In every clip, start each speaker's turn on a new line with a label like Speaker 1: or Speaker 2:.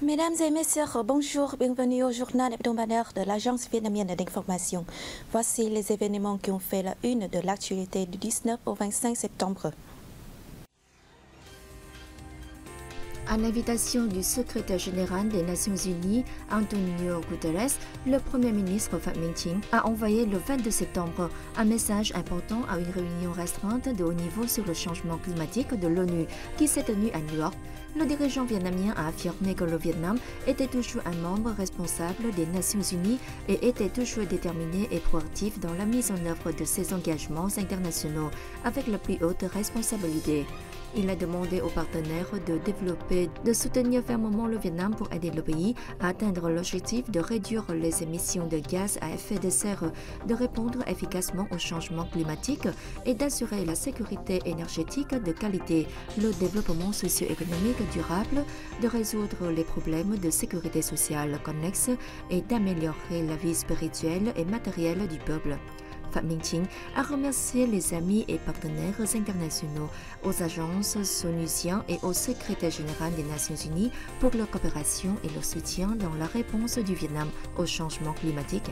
Speaker 1: Mesdames et messieurs, bonjour, bienvenue au journal hebdomadaire de l'Agence vietnamienne d'information. Voici les événements qui ont fait la une de l'actualité du 19 au 25 septembre.
Speaker 2: À l'invitation du secrétaire général des Nations Unies, Antonio Guterres, le Premier ministre Phạm Minh Chính a envoyé le 22 septembre un message important à une réunion restreinte de haut niveau sur le changement climatique de l'ONU qui s'est tenue à New York. Le dirigeant vietnamien a affirmé que le Vietnam était toujours un membre responsable des Nations Unies et était toujours déterminé et proactif dans la mise en œuvre de ses engagements internationaux avec la plus haute responsabilité. Il a demandé aux partenaires de développer, de soutenir fermement le Vietnam pour aider le pays à atteindre l'objectif de réduire les émissions de gaz à effet de serre, de répondre efficacement au changement climatique et d'assurer la sécurité énergétique de qualité, le développement socio-économique durable, de résoudre les problèmes de sécurité sociale connexes et d'améliorer la vie spirituelle et matérielle du peuple. Phạm Minh Chính a remercié les amis et partenaires internationaux, aux agences onusiennes et au secrétaire général des Nations Unies pour leur coopération et leur soutien dans la réponse du Vietnam au changement climatique.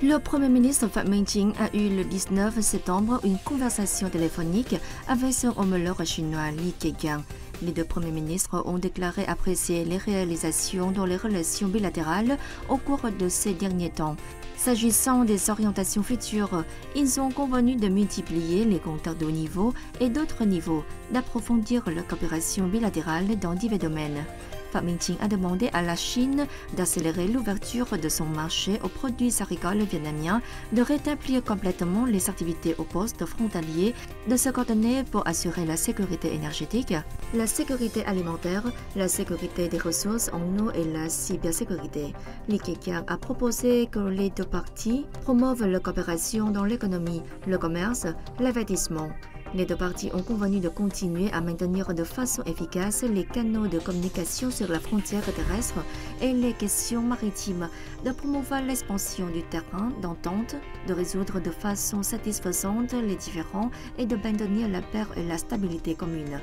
Speaker 2: Le Premier ministre Phạm Minh Chính a eu le 19 septembre une conversation téléphonique avec son homologue chinois Li Keqiang. Les deux premiers ministres ont déclaré apprécier les réalisations dans les relations bilatérales au cours de ces derniers temps. S'agissant des orientations futures, ils ont convenu de multiplier les contacts de haut niveau et d'autres niveaux, d'approfondir la coopération bilatérale dans divers domaines. Phạm Minh Chính a demandé à la Chine d'accélérer l'ouverture de son marché aux produits agricoles vietnamiens, de rétablir complètement les activités aux postes frontaliers, de se coordonner pour assurer la sécurité énergétique, la sécurité alimentaire, la sécurité des ressources en eau et la cybersécurité. Li Keqiang a proposé que les deux parties promouvent la coopération dans l'économie, le commerce, l'investissement. Les deux parties ont convenu de continuer à maintenir de façon efficace les canaux de communication sur la frontière terrestre et les questions maritimes, de promouvoir l'expansion du terrain d'entente, de résoudre de façon satisfaisante les différends et de maintenir la paix et la stabilité commune.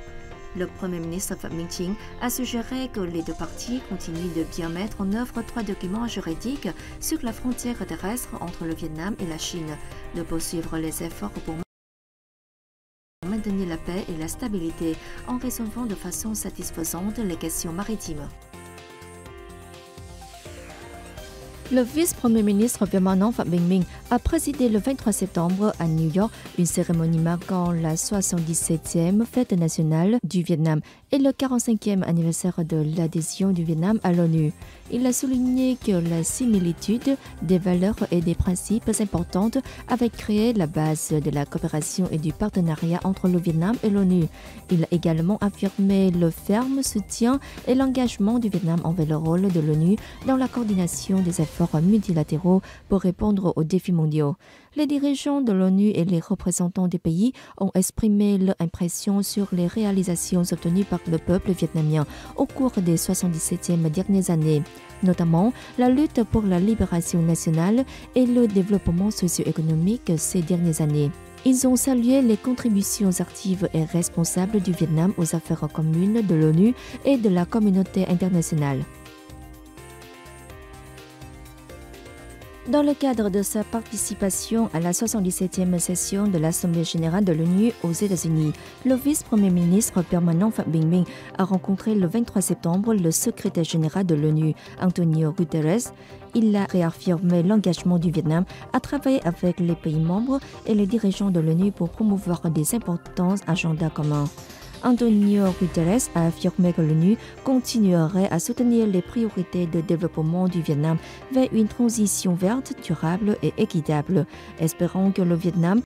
Speaker 2: Le Premier ministre Phạm Minh Chính a suggéré que les deux parties continuent de bien mettre en œuvre 3 documents juridiques sur la frontière terrestre entre le Vietnam et la Chine, de poursuivre les efforts pour maintenir la paix et la stabilité en résolvant de façon satisfaisante les questions maritimes. Le vice-premier ministre permanent Phạm Bình Minh a présidé le 23 septembre à New York une cérémonie marquant la 77e fête nationale du Vietnam et le 45e anniversaire de l'adhésion du Vietnam à l'ONU. Il a souligné que la similitude des valeurs et des principes importantes avait créé la base de la coopération et du partenariat entre le Vietnam et l'ONU. Il a également affirmé le ferme soutien et l'engagement du Vietnam envers le rôle de l'ONU dans la coordination des efforts multilatéraux pour répondre aux défis mondiaux. Les dirigeants de l'ONU et les représentants des pays ont exprimé leur impression sur les réalisations obtenues par le peuple vietnamien au cours des 77e dernières années, notamment la lutte pour la libération nationale et le développement socio-économique ces dernières années. Ils ont salué les contributions actives et responsables du Vietnam aux affaires communes de l'ONU et de la communauté internationale. Dans le cadre de sa participation à la 77e session de l'Assemblée générale de l'ONU aux États-Unis, le vice-premier ministre permanent Phạm Bình Minh a rencontré le 23 septembre le secrétaire général de l'ONU, Antonio Guterres. Il a réaffirmé l'engagement du Vietnam à travailler avec les pays membres et les dirigeants de l'ONU pour promouvoir des importants agendas communs. Antonio Guterres a affirmé que l'ONU continuerait à soutenir les priorités de développement du Vietnam vers une transition verte, durable et équitable, espérant que le Vietnam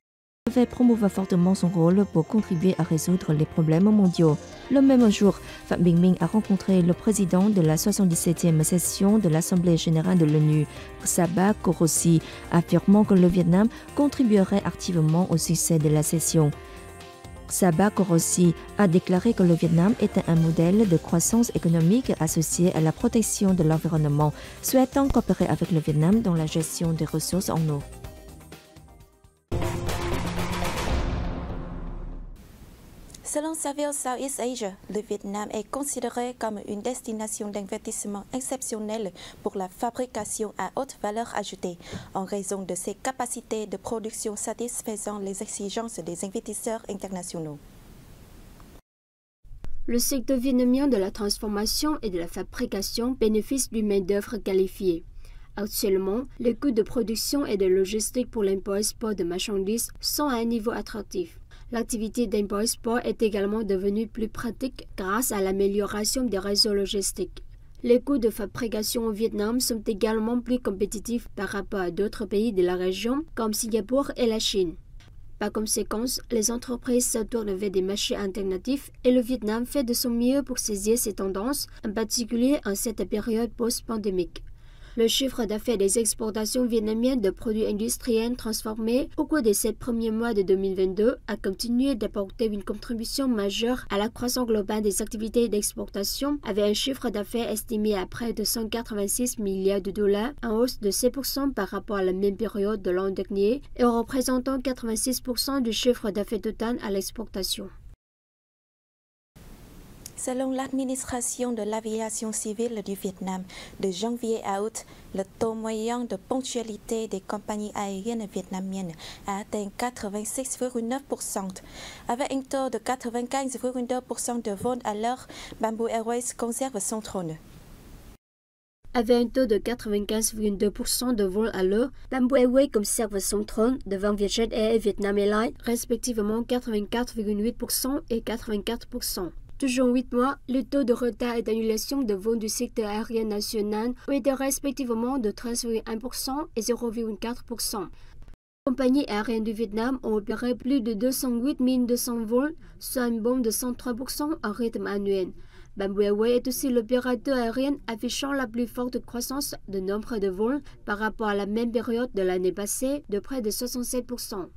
Speaker 2: va promouvoir fortement son rôle pour contribuer à résoudre les problèmes mondiaux. Le même jour, Phạm Bình Minh a rencontré le président de la 77e session de l'Assemblée générale de l'ONU, Sabah Korossi, affirmant que le Vietnam contribuerait activement au succès de la session. Sabah Korossi a déclaré que le Vietnam était un modèle de croissance économique associé à la protection de l'environnement, souhaitant coopérer avec le Vietnam dans la gestion des ressources en eau.
Speaker 1: C'est Selon Saville Southeast Asia, le Vietnam est considéré comme une destination d'investissement exceptionnelle pour la fabrication à haute valeur ajoutée, en raison de ses capacités de production satisfaisant les exigences des investisseurs internationaux.
Speaker 3: Le secteur vietnamien de la transformation et de la fabrication bénéficie d'une main-d'œuvre qualifiée. Actuellement, les coûts de production et de logistique pour l'import-export de marchandises sont à un niveau attractif. L'activité d'import-export est également devenue plus pratique grâce à l'amélioration des réseaux logistiques. Les coûts de fabrication au Vietnam sont également plus compétitifs par rapport à d'autres pays de la région comme Singapour et la Chine. Par conséquent, les entreprises se tournent vers des marchés alternatifs et le Vietnam fait de son mieux pour saisir ces tendances, en particulier en cette période post-pandémique. Le chiffre d'affaires des exportations vietnamiennes de produits industriels transformés au cours des 7 premiers mois de 2022 a continué d'apporter une contribution majeure à la croissance globale des activités d'exportation, avec un chiffre d'affaires estimé à près de 186 milliards de dollars, en hausse de 7% par rapport à la même période de l'an dernier et représentant 86% du chiffre d'affaires total à l'exportation.
Speaker 1: Selon l'administration de l'aviation civile du Vietnam, de janvier à août, le taux moyen de ponctualité des compagnies aériennes vietnamiennes a atteint 86,9%. Avec un taux de 95,2% de vol à l'heure, Bamboo Airways conserve son trône.
Speaker 3: Avec un taux de 95,2% de vol à l'heure, Bamboo Airways conserve son trône devant Vietjet Air et Vietnam Airlines, respectivement 84,8% et 84%. Toujours 8 mois, le taux de retard et d'annulation de vols du secteur aérien national ont été respectivement de 13,1% et 0,4%. Les compagnies aériennes du Vietnam ont opéré plus de 208 200 vols, soit un bond de 103% en rythme annuel. Bamboo Airways est aussi l'opérateur aérien affichant la plus forte croissance de nombre de vols par rapport à la même période de l'année passée, de près de 67%.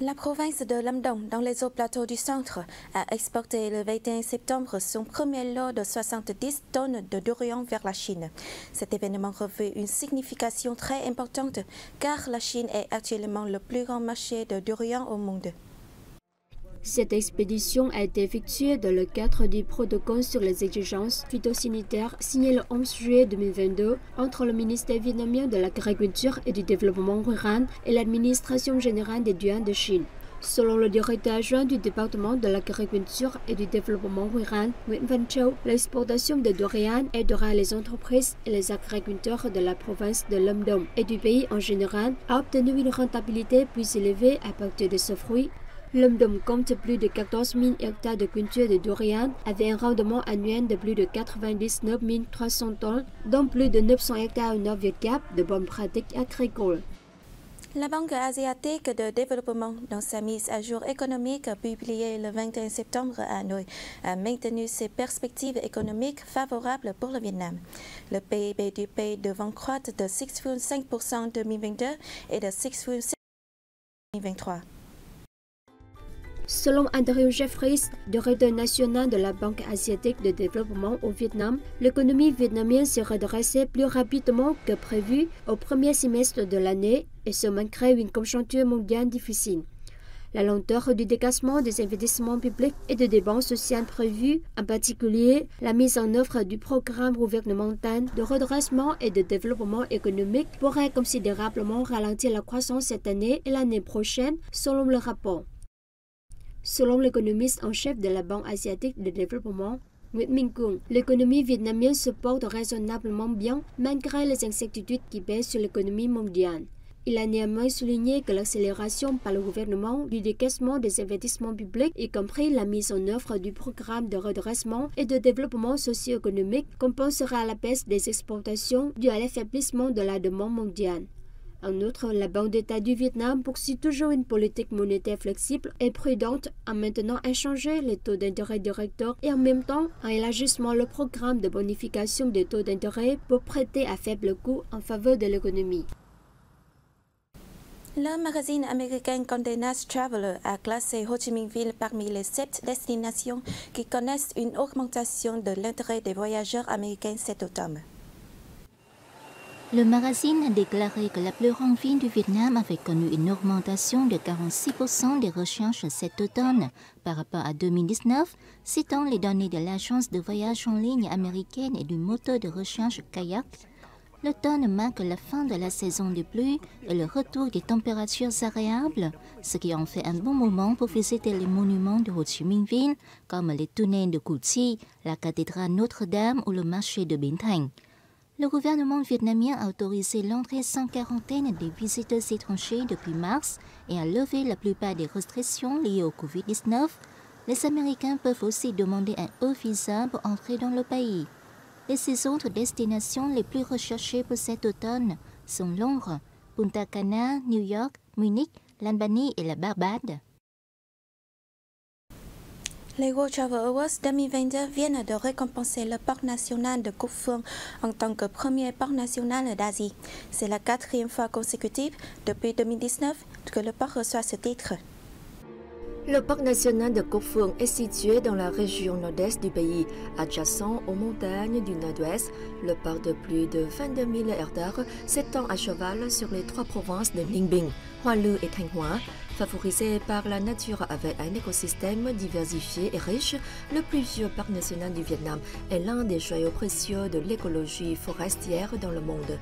Speaker 1: La province de Lâm Đồng, dans les hauts plateaux du centre, a exporté le 21 septembre son premier lot de 70 tonnes de durian vers la Chine. Cet événement revêt une signification très importante car la Chine est actuellement le plus grand marché de durian au monde.
Speaker 3: Cette expédition a été effectuée dans le cadre du protocole sur les exigences phytosanitaires signé le 11 juillet 2022 entre le ministère vietnamien de l'Agriculture et du Développement rural et l'administration générale des douanes de Chine. Selon le directeur adjoint du département de l'Agriculture et du Développement rural, Nguyễn Văn Châu, l'exportation de durian aidera les entreprises et les agriculteurs de la province de Lâm Đồng et du pays en général à obtenir une rentabilité plus élevée à partir de ce fruit. Lâm Đồng compte plus de 14 000 hectares de culture de durian avec un rendement annuel de plus de 99 300 tonnes, dont plus de 900 hectares au nord Vietcap de bonnes pratiques agricoles.
Speaker 1: La Banque asiatique de développement, dans sa mise à jour économique publiée le 21 septembre à Hanoï, a maintenu ses perspectives économiques favorables pour le Vietnam. Le PIB du pays devant croître de 6,5% en 2022 et de 6,6% en 2023.
Speaker 3: Selon Andrew Jeffries, directeur national de la Banque asiatique de développement au Vietnam, l'économie vietnamienne s'est redressée plus rapidement que prévu au premier semestre de l'année et se malgré une conjoncture mondiale difficile. La lenteur du décaissement des investissements publics et des dépenses sociales prévues, en particulier la mise en œuvre du programme gouvernemental de redressement et de développement économique, pourrait considérablement ralentir la croissance cette année et l'année prochaine, selon le rapport. Selon l'économiste en chef de la Banque asiatique de développement, Nguyễn Minh Cường, l'économie vietnamienne se porte raisonnablement bien malgré les incertitudes qui pèsent sur l'économie mondiale. Il a néanmoins souligné que l'accélération par le gouvernement du décaissement des investissements publics, y compris la mise en œuvre du programme de redressement et de développement socio-économique, compensera la baisse des exportations due à l'affaiblissement de la demande mondiale. En outre, la Banque d'État du Vietnam poursuit toujours une politique monétaire flexible et prudente en maintenant inchangés les taux d'intérêt directeurs et en même temps en élargissant le programme de bonification des taux d'intérêt pour prêter à faible coût en faveur de l'économie.
Speaker 1: Le magazine américain Condé Nast Traveler a classé Ho Chi Minh Ville parmi les 7 destinations qui connaissent une augmentation de l'intérêt des voyageurs américains cet automne.
Speaker 4: Le magazine a déclaré que la plus grande ville du Vietnam avait connu une augmentation de 46% des recherches cet automne par rapport à 2019, citant les données de l'agence de voyage en ligne américaine et du moteur de recherche Kayak. L'automne marque la fin de la saison des pluies et le retour des températures agréables, ce qui en fait un bon moment pour visiter les monuments de Ho Chi Minh Ville, comme les tunnels de Củ Chi, la cathédrale Notre-Dame ou le marché de Bến Thành. Le gouvernement vietnamien a autorisé l'entrée sans quarantaine des visiteurs étrangers depuis mars et a levé la plupart des restrictions liées au Covid-19. Les Américains peuvent aussi demander un e-visa pour entrer dans le pays. Les 6 autres destinations les plus recherchées pour cet automne sont Londres, Punta Cana, New York, Munich, l'Albanie et la Barbade.
Speaker 1: Les World Travel Awards 2022 viennent de récompenser le parc national de Cúc Phương en tant que premier parc national d'Asie. C'est la 4e fois consécutive depuis 2019 que le parc reçoit ce titre.
Speaker 2: Le parc national de Cúc Phương est situé dans la région nord-est du pays, adjacent aux montagnes du nord-ouest. Le parc de plus de 22 000 hectares s'étend à cheval sur les 3 provinces de Ninh Bình, Hoa Lư et Thanh Hóa. Favorisé par la nature avec un écosystème diversifié et riche, le plus vieux parc national du Vietnam est l'un des joyaux précieux de l'écologie forestière dans le monde.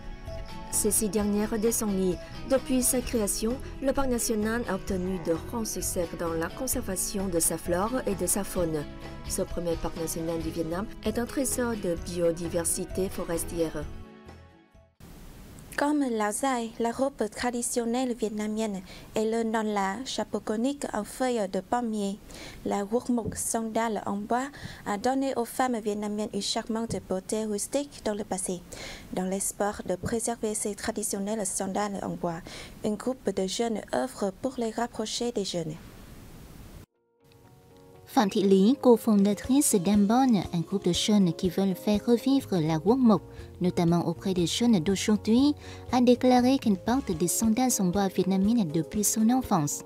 Speaker 2: Ces 6 dernières décennies, depuis sa création, le parc national a obtenu de grands succès dans la conservation de sa flore et de sa faune. Ce premier parc national du Vietnam est un trésor de biodiversité forestière.
Speaker 1: Comme la zai, la robe traditionnelle vietnamienne, et le non la, chapeau conique en feuilles de palmier, la guốc mộc, sandales en bois, a donné aux femmes vietnamiennes une charmante beauté rustique dans le passé. Dans l'espoir de préserver ces traditionnelles sandales en bois, un groupe de jeunes œuvre pour les rapprocher des jeunes.
Speaker 4: Phạm Thị Lý, cofondatrice d'Ambon, un groupe de jeunes qui veulent faire revivre la guốc mộc, notamment auprès des jeunes d'aujourd'hui, a déclaré qu'elle porte des sandales en bois vietnamiennes depuis son enfance.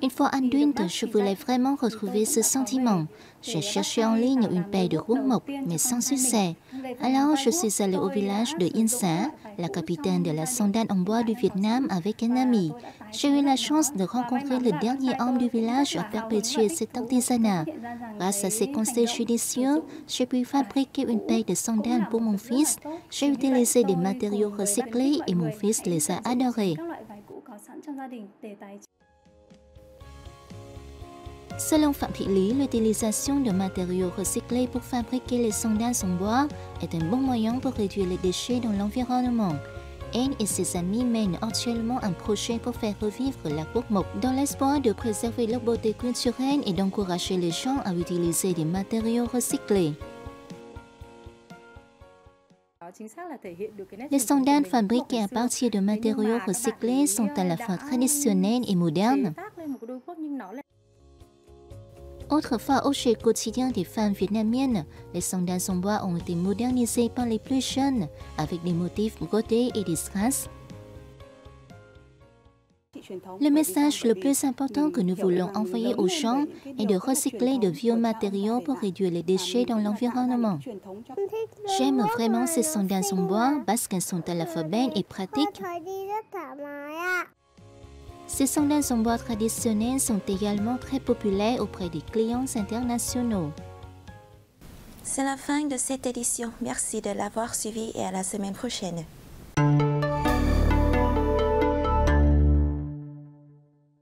Speaker 4: Une fois adulte, je voulais vraiment retrouver ce sentiment. J'ai cherché en ligne une paire de guốc mộc, mais sans succès. Alors, je suis allée au village de In Sa, la capitale de la sandale en bois du Vietnam, avec un ami. J'ai eu la chance de rencontrer le dernier homme du village à perpétuer cet artisanat. Grâce à ses conseils judicieux, j'ai pu fabriquer une paire de sandales pour mon fils. J'ai utilisé des matériaux recyclés et mon fils les a adorés. Selon Phạm Thị Lý, l'utilisation de matériaux recyclés pour fabriquer les sandales en bois est un bon moyen pour réduire les déchets dans l'environnement. Elle et ses amis mènent actuellement un projet pour faire revivre la guốc mộc dans l'espoir de préserver leur beauté culturelle et d'encourager les gens à utiliser des matériaux recyclés. Les sandales fabriquées à partir de matériaux recyclés sont à la fois traditionnelles et modernes. Autrefois, objet quotidien des femmes vietnamiennes, les sandales en bois ont été modernisées par les plus jeunes, avec des motifs brodés et des strass. Le message le plus important que nous voulons envoyer aux gens est de recycler de vieux matériaux pour réduire les déchets dans l'environnement. J'aime vraiment ces sandales en bois parce qu'elles sont à la fois belles et pratiques. Ces sandales en bois traditionnelles sont également très populaires auprès des clients internationaux.
Speaker 1: C'est la fin de cette édition. Merci de l'avoir suivi et à la semaine prochaine.